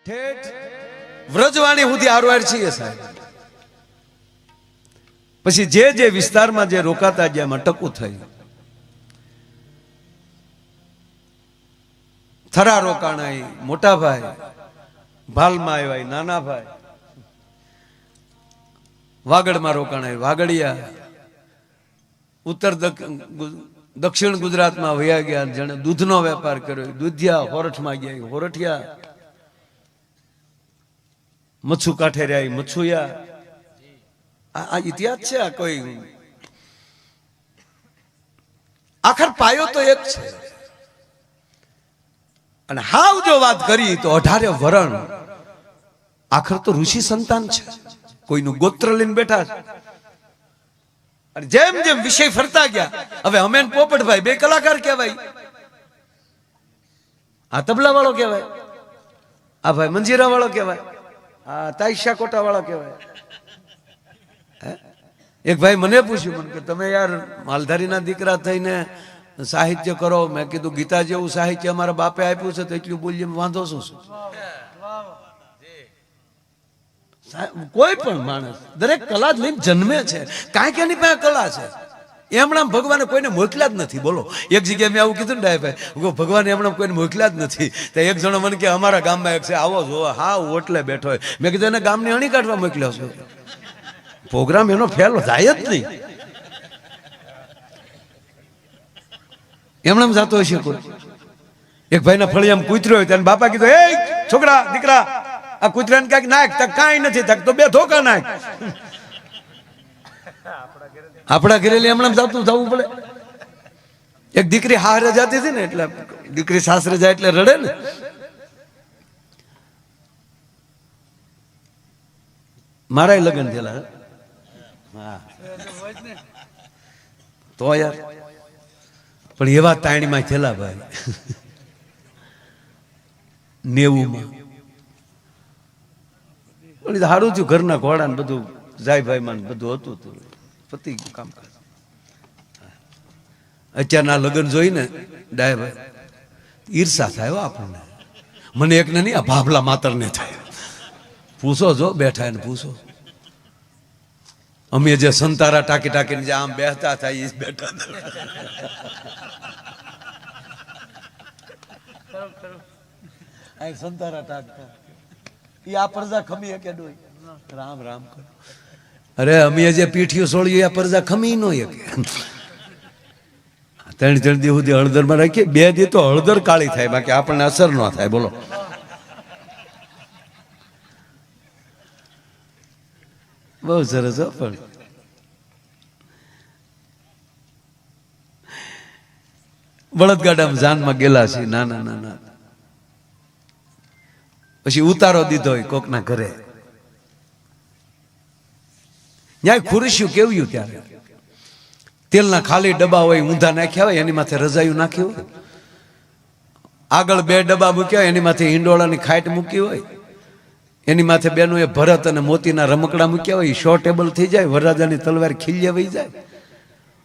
ઠેઠ વ્રજવાણી સુધી આરવાર છીએ સાહેબ. પછી જે વિસ્તારમાં જે રોકાતા જ્યાં અટકવું થયું, થરા રોકાણાય, મોટા ભાઈ ભાલમાં આવ્યા, નાના ભાઈ વાગડમાં રોકાણાય, વાગડિયા ઉત્તર દક્ષિણ ગુજરાતમાં વયા ગયા, જેને દૂધનો વેપાર કર્યો દૂધિયા, હોરઠમાં ગયા હોરઠિયા, મચ્છુ કાંઠે રહ્યા મચ્છુયા. આ ઇતિહાસ છે. આ કોઈ આખર પાયો તો એક છે. અને હાવ જો વાત કરી તો 18 વરણ આખર તો ઋષિ સંતાન છે, કોઈનું ગોત્ર લઈને બેઠા છે. અને જેમ જેમ વિષય ફરતા ગયા, હવે અમે પોપટભાઈ બે કલાકાર કહેવાય, આ તબલા વાળો કહેવાય, આ ભાઈ મંજીરા વાળો કહેવાય, આ તાઈશા કોટા વાળો કહેવાય. એક ભાઈ મને પૂછ્યું, મને કે તમે યાર માલધારીના દીકરા થઈને સાહિત્ય કરો. મેં કીધું ગીતા જેવું સાહિત્ય અમારા બાપે આપ્યું છે તો એટલું બોલીએ વાંધો શું છે? કોઈ પણ માણસ દરેક કલા જ લઈને જન્મે છે, કાંઈક એની પાસે કલા છે. એમણામ ભગવાને કોઈને મોકલ્યા જ નથી. બોલો, એક જગ્યાએ મેં આવું કીધું ને ડાયભાઈ, ભગવાને એમણામ કોઈને મોકલ્યા જ નથી. તો એક જણો મને કે અમારા ગામમાં એક છે, આવો જોવો, હા ઓટલે બેઠો હોય. મેં કીધું એને ગામની અણી કાઢવા મોકલ્યો છો. પ્રોગ્રામ એનો ફેલ થાય જ નહીં. એમણામ જતો હશે કોઈ. એક ભાઈના ફળિયામાં કૂતરો હોય, તેને બાપા કીધું, એ છોકરા દીકરા આ કૂતરાને ક્યાંક નાખ. કાંઈ નથી થાક તો 2 ધોકા નાખ. આપણા ઘરે હમણાં જવું પડે. એક દીકરી હારે જતી હતી ને, એટલે દીકરી સાસરે જાય એટલે રડે ને. મારા લગ્ન થયેલા તો યાર, પણ એવા તાણીમાં થયેલા ભાઈ 90માં. સારું થયું ઘરના ઘોડા ને બધું જાય ભાઈ માં બધું હતું, પતિ કામ. અત્યારના લગ્ન જોઈને ડાય ભાઈ ઈર્ષા થાય આપણને. મને એકને નહીં, આ ભાભલા માતર ને થાય. પૂછો જો બેઠા એને પૂછો. અમે જે સંતારા ટાંકી ટાંકીને જે આમ બેહતા થાય એ બેઠા સંતારા ટાંકતા એ આ પરજા ખમી કે ડોય રામ રામ કરો. અરે અમે જે પીઠીઓ સોળીએ આ પરજા ખમી નો એક. 3 દી સુધી હળદર માં રાખીએ, 2 દી તો હળદર કાળી થાય, બાકી આપણને અસર ન થાય. બોલો, બહુ સરસ. પણ બળદગાડામાં જાનમાં ગયેલા છે નાના નાના. પછી ઉતારો દીધો હોય કોકના ઘરે, ત્યાં ખુરશીયું કેવ્યું, ત્યારે તેલના ખાલી ડબ્બા હોય ઊંધા નાખ્યા હોય, એની માથે રજાયું નાખ્યું હોય, આગળ 2 ડબ્બા મૂક્યા હોય, એની માથે હિંડોળાની ખાટ મૂકી હોય, એની માથે બેનું એ ભરત અને મોતીના રમકડા મૂક્યા હોય. શો ટેબલ થઈ જાય, વરરાજાની તલવાર ખીલ્યા વહી જાય.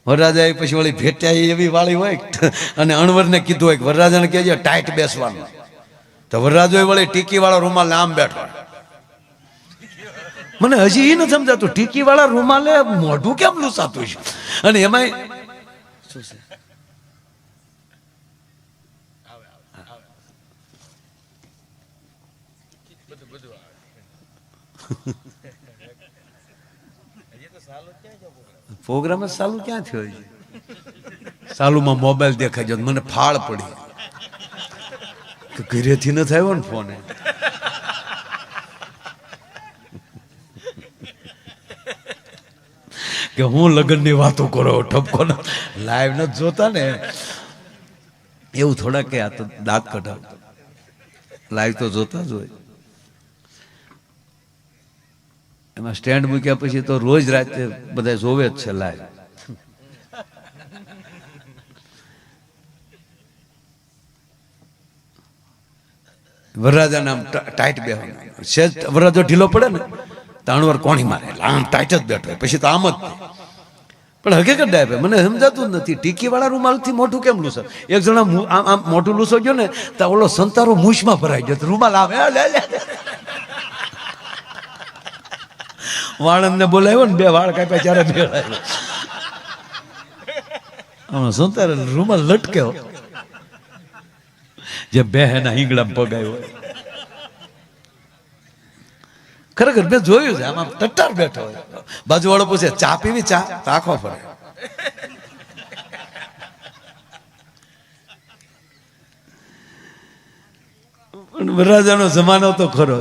વરરાજાએ પછી વળી ભેટ્યા એવી વાળી હોય, અને અણવરને કીધું હોય કે વરરાજાને કહેજે ટાઈટ બેસવાનું. તો વરરાજો વળી ટીકી વાળા રૂમાલ આમ બેઠો. મને હજી એ નથી સમજાતું, ટીકી વાળા રૂમાલે મોઢું કેમ લૂસાતું છે? અને એમાંય શું છે, પ્રોગ્રામ જ ચાલુ ક્યાં થયો છે? ચાલુમાં મોબાઈલ દેખાય છે. મને ફાળ પડી કે ઘરેથી ન થયો ને ફોન. કે હું લગ્નની વાતો કરો, ઠપકો લાઈવ ન જોતા ને એવું થોડા કે આ તો દાંત કઢાવ. લાઈવ તો જોતા જ હોય. એમાં સ્ટેન્ડ મૂક્યા પછી તો રોજ રાતે બધા જોવે જ છે લાઈવ. વરરાજા નામ ટાઈટ બેહવાનું. વરરાજો ઢીલો પડે ને તો અણવર કોણી મારે, એટલે આમ ટાઈટ જ બેઠો હોય. પછી તો આમ જ. પણ પણ હકીકત ડાય મને સમજાતું જ નથી ટીકીવાળા રૂમાલથી મોઢું કેમ લૂસો. એક જણા આમ મોઢું લૂસો ગયો ને તો ઓલો સંતારો મૂછમાં ભરાઈ ગયો રૂમાલ આવે વાળંદને બોલાવ્યો ને 2 વાળ કાપ્યા ત્યારે ભેળાયો સંતારો રૂમાલ લટક્યો જે બેહેના હિંગડામાં પગાયો હોય. ખરેખર મેં જોયું છે આમાં ટટ્ટાર બેઠો હોય બાજુવાળો પૂછે ચા પીવી ચા આખો ફરે. વરરાજાનો જમાનો તો ખરો.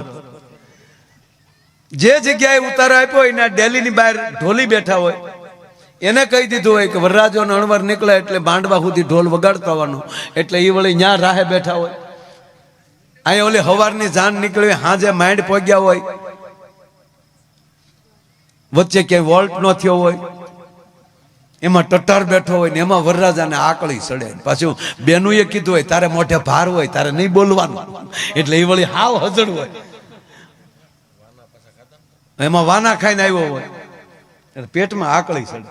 જે જગ્યાએ ઉતારો આપ્યો હોય ને ડેલીની બહાર ઢોલી બેઠા હોય એને કહી દીધું હોય કે વરરાજો અણવર નીકળે એટલે માંડવા સુધી ઢોલ વગાડતો આવવાનો. એટલે એ વળી ન્યા રાહે બેઠા હોય. અહીંયા ઓલી હવારની જાન નીકળી હાજે માંડ પહોંચ્યા હોય વચ્ચે ક્યાંય વોલ્ટ ન થયો હોય એમાં ટટ્ટાર બેઠો હોય ને એમાં વરરાજાને આકળી સડે. પાછું બેનુએ કીધું હોય તારે મોઢે ભાર હોય તારે નહીં બોલવાનું એટલે એ વળી હાવ હજડ હોય એમાં વાના ખાઈને આવ્યો હોય એટલે પેટમાં આકળી સડે.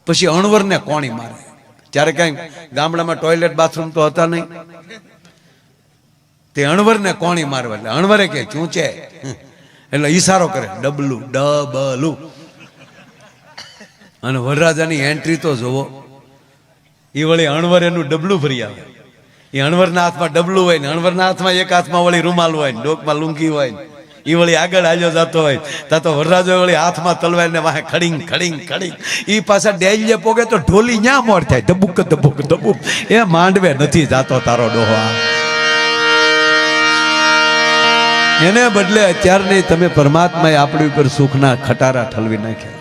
પછી અણવરને કોણી મારે. ત્યારે કઈ ગામડામાં ટોયલેટ બાથરૂમ તો હતા નહીં તે અણવરને કોણી મારવા એટલે અણવરે કે ચૂંચે એટલે ઈશારો કરે ડબલું ડબલું અને વરરાજાની એન્ટ્રી તો જોવો. એ વળી અણવર એનું ડબલું ભરી આવે. એ અણવરના હાથમાં ડબલું હોય ને અણવરના હાથમાં એક હાથમાં વળી રૂમાલ હોય ને ડોકમાં લુંગી હોય ને એ વળી આગળ આવ્યો જતો હોય તા તો વરરાજો વળી હાથમાં તલવાર ને વાહે ખડીંગ ખડીંગ ખડીંગ એ પાછા ડેલીએ પોગે તો ઢોલી ન્યા મોર થાય ધબુક ધબુક ધબુક. એ માંડવે નથી જાતો તારો ડોહો. એને બદલે અત્યારની તમે પરમાત્માએ આપણી ઉપર સુખના ખટારા ઠલવી નાખ્યા.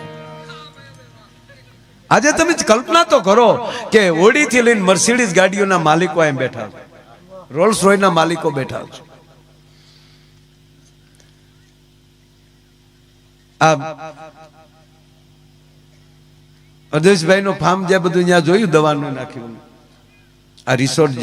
આજે તમે કલ્પના તો કરો કે ઓડીથી લઈને મર્સિડીઝ ગાડીઓના માલિકો એમ બેઠા છે, રોલ્સ રોયના માલિકો બેઠા છે. આ અદેશભાઈ નું ફાર્મ જે બધું ત્યાં જોયું દવાનું નાખ્યું આ રિસોર્ટ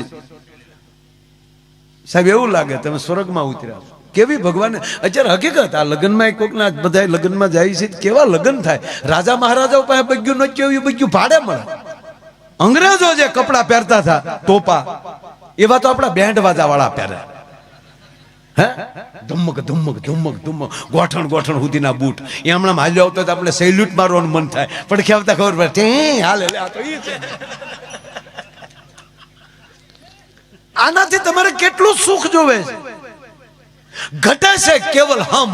સાહેબ એવું લાગે તમે સ્વર્ગમાં ઉતર્યા છો. કેવી ભગવાન અત્યારે હકીકત આ લગ્નમાં કોકના બધા લગ્નમાં જાય છે કેવા લગ્ન થાય. રાજા મહારાજાઓ પાસે બગ્યું ન કેવું બગ્યું ભાડે મળે. અંગ્રેજો જે કપડા પહેરતા હતા ટોપા એવા તો આપણા બેન્ડ વાજા વાળા પહેરે. હે ધુમ્મક ધુમ્મક ધુમ્મક ધુમ્મક ગોઠણ ગોઠણ સુધીના બૂટ એ હમણાં હાલ્યો આવતો આપણે સેલ્યુટ મારવાનું મન થાય પણ ખેવતા ખબર પડે હાલે આ તો એ છે. આનાથી તમારે કેટલું સુખ જોવે છે. ઘટે છે કેવલ હમ.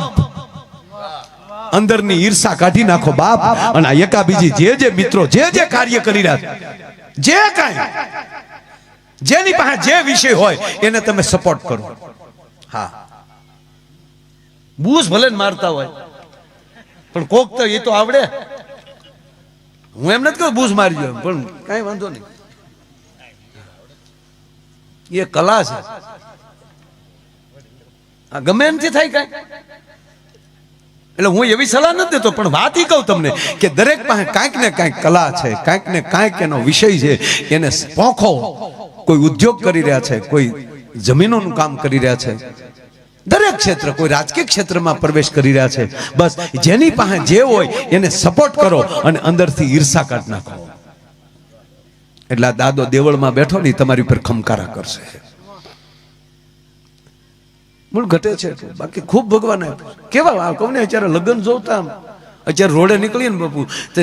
અંદરની ઈર્ષા કાઢી નાખો બાપ અને એકા બીજી જે મિત્રો જે કાર્ય કરી રહ્યા જે કાંઈ જેની પાસે જે વિષય હોય એને તમે સપોર્ટ કરો. હા બૂસ ભલે મારતા હોય પણ કોક તો એ તો આવડે. હું એમ નથી કહું બૂસ મારી ગયો પણ કઈ વાંધો નહીં એ કલા છે. ગમે એમથી થાય કઈ એટલે હું એવી સલાહ નથી દેતો પણ વાત એ કહું તમને કે દરેક પાસે કાંઈક ને કાંઈક કલા છે, કાંઈક ને કાંઈક એનો વિષય છે. એને પોખો. કોઈ ઉદ્યોગ કરી રહ્યા છે, કોઈ જમીનોનું કામ કરી રહ્યા છે, દરેક ક્ષેત્ર, કોઈ રાજકીય ક્ષેત્રમાં પ્રવેશ કરી રહ્યા છે. બસ જેની પાસે જે હોય એને સપોર્ટ કરો અને અંદરથી ઈર્ષા કાઢ નાખો. એટલે આ દાદો દેવળમાં બેઠો ને તમારી ઉપર ખમકારા કરશે. મૂળ ઘટે છે બાકી ખૂબ ભગવાન કેવા કહું ને અત્યારે લગ્ન જોતા અત્યારે રોડે નીકળીએ ને બાપુ તે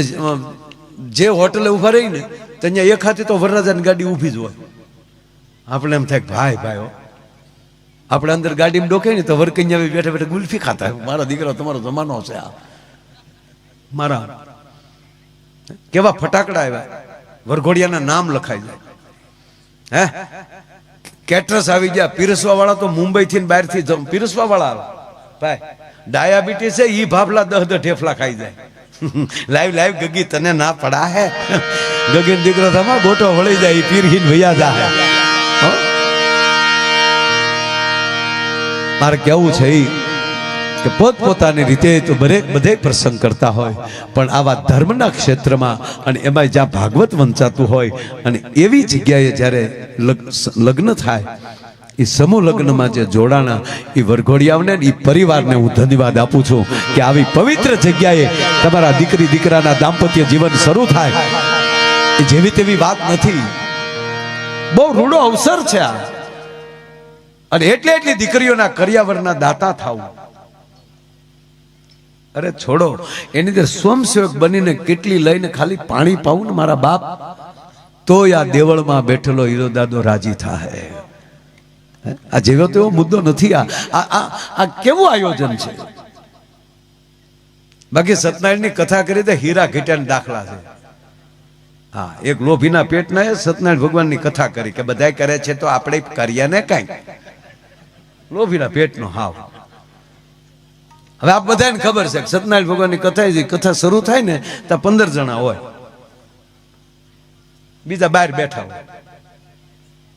જે હોટલે ઉભા રહી ને ત્યાં એક હાથે તો વરરાજાની ગાડી ઊભી જ હોય. આપણે એમ થાય ભાઈ ભાઈ આપણે અંદર ગાડીમાં ડોકે ને તો વરકન્યા બેઠા બેઠા ગુલ્ફી ખાતા મારા દીકરા તમારો જમાનો છે આ મારા કેવા ફટાકડા આવ્યા વરઘોડિયાના નામ લખાઈ જાય. હે કેટરસ આવી ગયા પીરસવા વાળા તો મુંબઈ થી બહાર થી પીરસવા વાળા આવે ભાઈ ડાયાબિટીસ છે ઈ ભાફલા 10 ઢેફલા ખાઈ જાય. લાઈવ ગગી તને ના પડા હે ગગીન દીકરો થમા ગોટો વળી જાય પીરહીન ભૈયા જા. મારે કેવું છે કે પોતપોતાની રીતે તો બધે પ્રસંગ કરતા હોય પણ આવા ધર્મના ક્ષેત્રમાં અને એમાં જ્યાં ભાગવત વંચાતું હોય અને એવી જગ્યાએ જ્યારે લગ્ન થાય એ સમૂહ લગ્નમાં જે જોડાણા એ વરઘોડિયાઓને એ પરિવારને હું ધન્યવાદ આપું છું કે આવી પવિત્ર જગ્યાએ તમારા દીકરી દીકરાના દાંપત્ય જીવન શરૂ થાય એ જેવી તેવી વાત નથી. બહુ રૂડો અવસર છે આ. અને એટલી દીકરીઓના કરિયાવરના દાતા થાવું. અરે છોડો, એની અંદર સ્વયંસેવક બનીને કેટલી લઈને ખાલી પાણી પાવું ને મારા બાપ, તો આ દેવળમાં બેઠેલો હીરો દાદો રાજી થાય. આ જેવો તેવો મુદ્દો નથી. આ કેવું આયોજન છે. બાકી સત્યનારાયણની કથા કરી તો હીરા ઘીટાના દાખલા છે. હા, એક લોભીના પેટના સત્યનારાયણ ભગવાનની કથા કરી કે બધા કરે છે તો આપણે કરીએ ને કઈ. લોભીના પેટનો હાવ. હવે આપ બધાને ખબર છે કે સત્યનારાયણ ભગવાનની કથા શરૂ થાય ને તો 15 જણા હોય, બીજા બહાર બેઠા હોય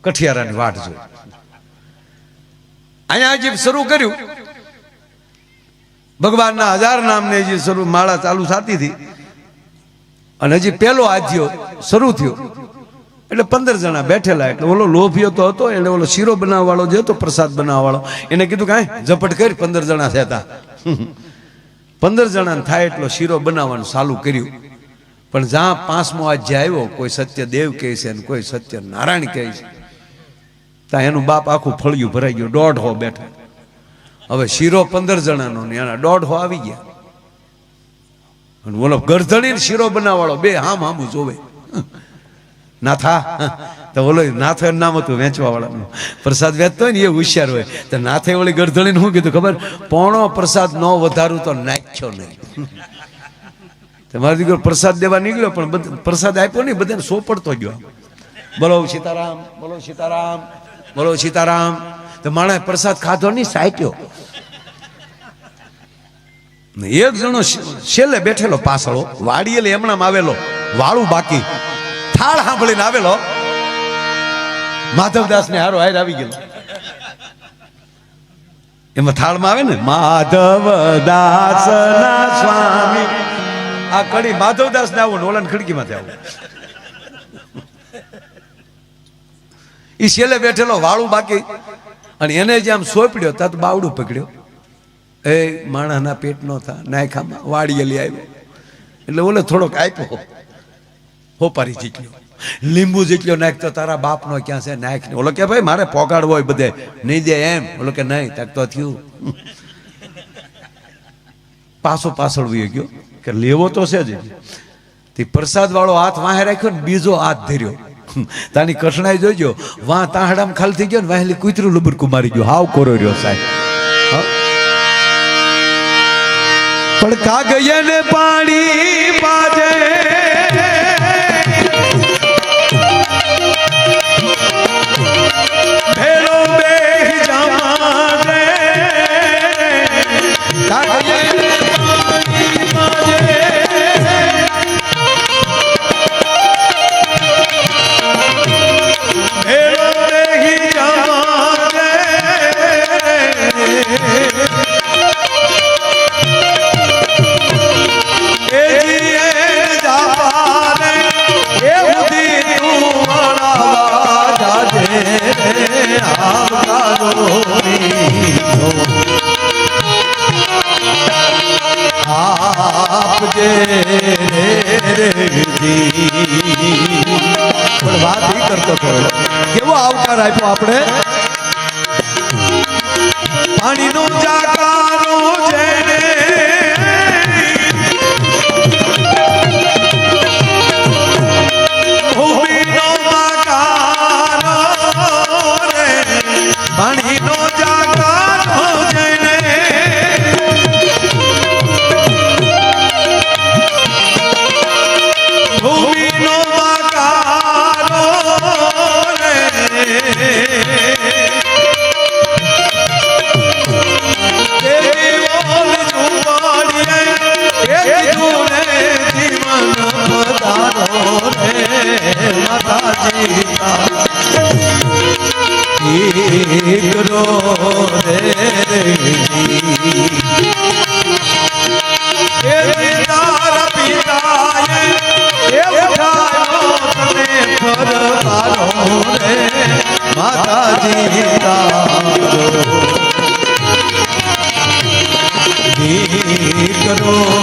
કઠિયારાની વાટ જોઈ. અહીંયા જે શરૂ કર્યું ભગવાનના 1000 નામને જે શરૂ માળા ચાલુ થતી હતી અને હજી પહેલો આધ્યો શરૂ થયો એટલે 15 જણા બેઠેલા. એટલે ઓલો લોભિયો તો હતો, એને ઓલો શીરો બનાવવા વાળો જે હતો પ્રસાદ બનાવવા વાળો, એને કીધું કાંઈ ઝપટ કરી 15 જણા થયા. 15 જણાને થાય એટલો શીરો બનાવવાનું ચાલુ કર્યું. પણ જ્યાં 5મો અધ્યાય આવ્યો, કોઈ સત્યદેવ કહે છે અને કોઈ સત્યનારાયણ કહે છે, ત્યાં એનું બાપ આખું ફળિયું ભરાઈ ગયું. 150 બેઠા. હવે શીરો 15 જણાનો ને એના 150 આવી ગયા. અને બોલો ગરધણી શીરો બનાવવાળો બે હામું જોવે. નાથા તો બોલો નાથો એનું નામ હતું વેચવા વાળાનું. પ્રસાદ વેચતો હોય ને એ હોશિયાર હોય. તો નાથે ઓલી ગરધણીને શું કીધું ખબર? પોણો પ્રસાદ ન વધારું તો નાખ્યો નહીં. તમારો દીકરો પ્રસાદ દેવા નીકળ્યો પણ પ્રસાદ આપ્યો નહીં, બધાને સોપડતો ગયો. બોલો સીતારામ, બોલો સીતારામ, બોલો સીતારામ. તો માણસે પ્રસાદ ખાધો નહીં, સાચ્યો. એક જણો છેલ્લે બેઠેલો પાછળો, વાડીએ એમણામ આવેલો, વાળું બાકી, થાળ સાંભળીને આવેલો. માધવદાસ ને હારો હાર આવી ગયેલો. એમાં થાળમાં આવે ને માધવદાસ ના સ્વામી, આ કડી માધવદાસ ને આવું, ઓલાને ખડકીમાંથી આવું. ઈ છેલ્લે બેઠેલો વાળું બાકી, અને એને જે આમ સોંપડ્યો તા તો બાવડું પકડ્યો. એ માણસના પેટ નો થા નાખામાં વાડીએ લઈ આવ્યો. એટલે ઓલે થોડોક આપ્યો, હોપારી જેટલો, લીંબુ જેટલો નાખતો તારા બાપ નો ક્યાં છે નાખ. ઓલો કે ભાઈ મારે પોગાડવો હોય બધે, નહીં દે એમ. ઓલો કે નહીં, તક તો થયું. પાછળ વહી ગયો કે લેવો તો છે જ. તે પ્રસાદ વાળો હાથ વાહે રાખ્યો ને બીજો હાથ ધર્યો. તાની કઠણાઈ જોઈજો, વાહ તાહડામાં ખાલી થઈ ગયો ને વાહેલી કૂતરું લુબરકું મારી ગયો, હાવ કોરો રહ્યો સાહેબ. પણ કાગયન પાણી પાજે ભેલો બેહી જામાને, કાગયન પાણી પાજે ભેલો બેહી જામાને. વાત ઈ કરતો હતો, કેવો આવકાર આપ્યો આપણે. પાણીનો જાકારો જેને ભૂમિનો માકારો રે, પાણીનો જાકારો જેને ભૂમિનો માકારો રે, માતાજી કરો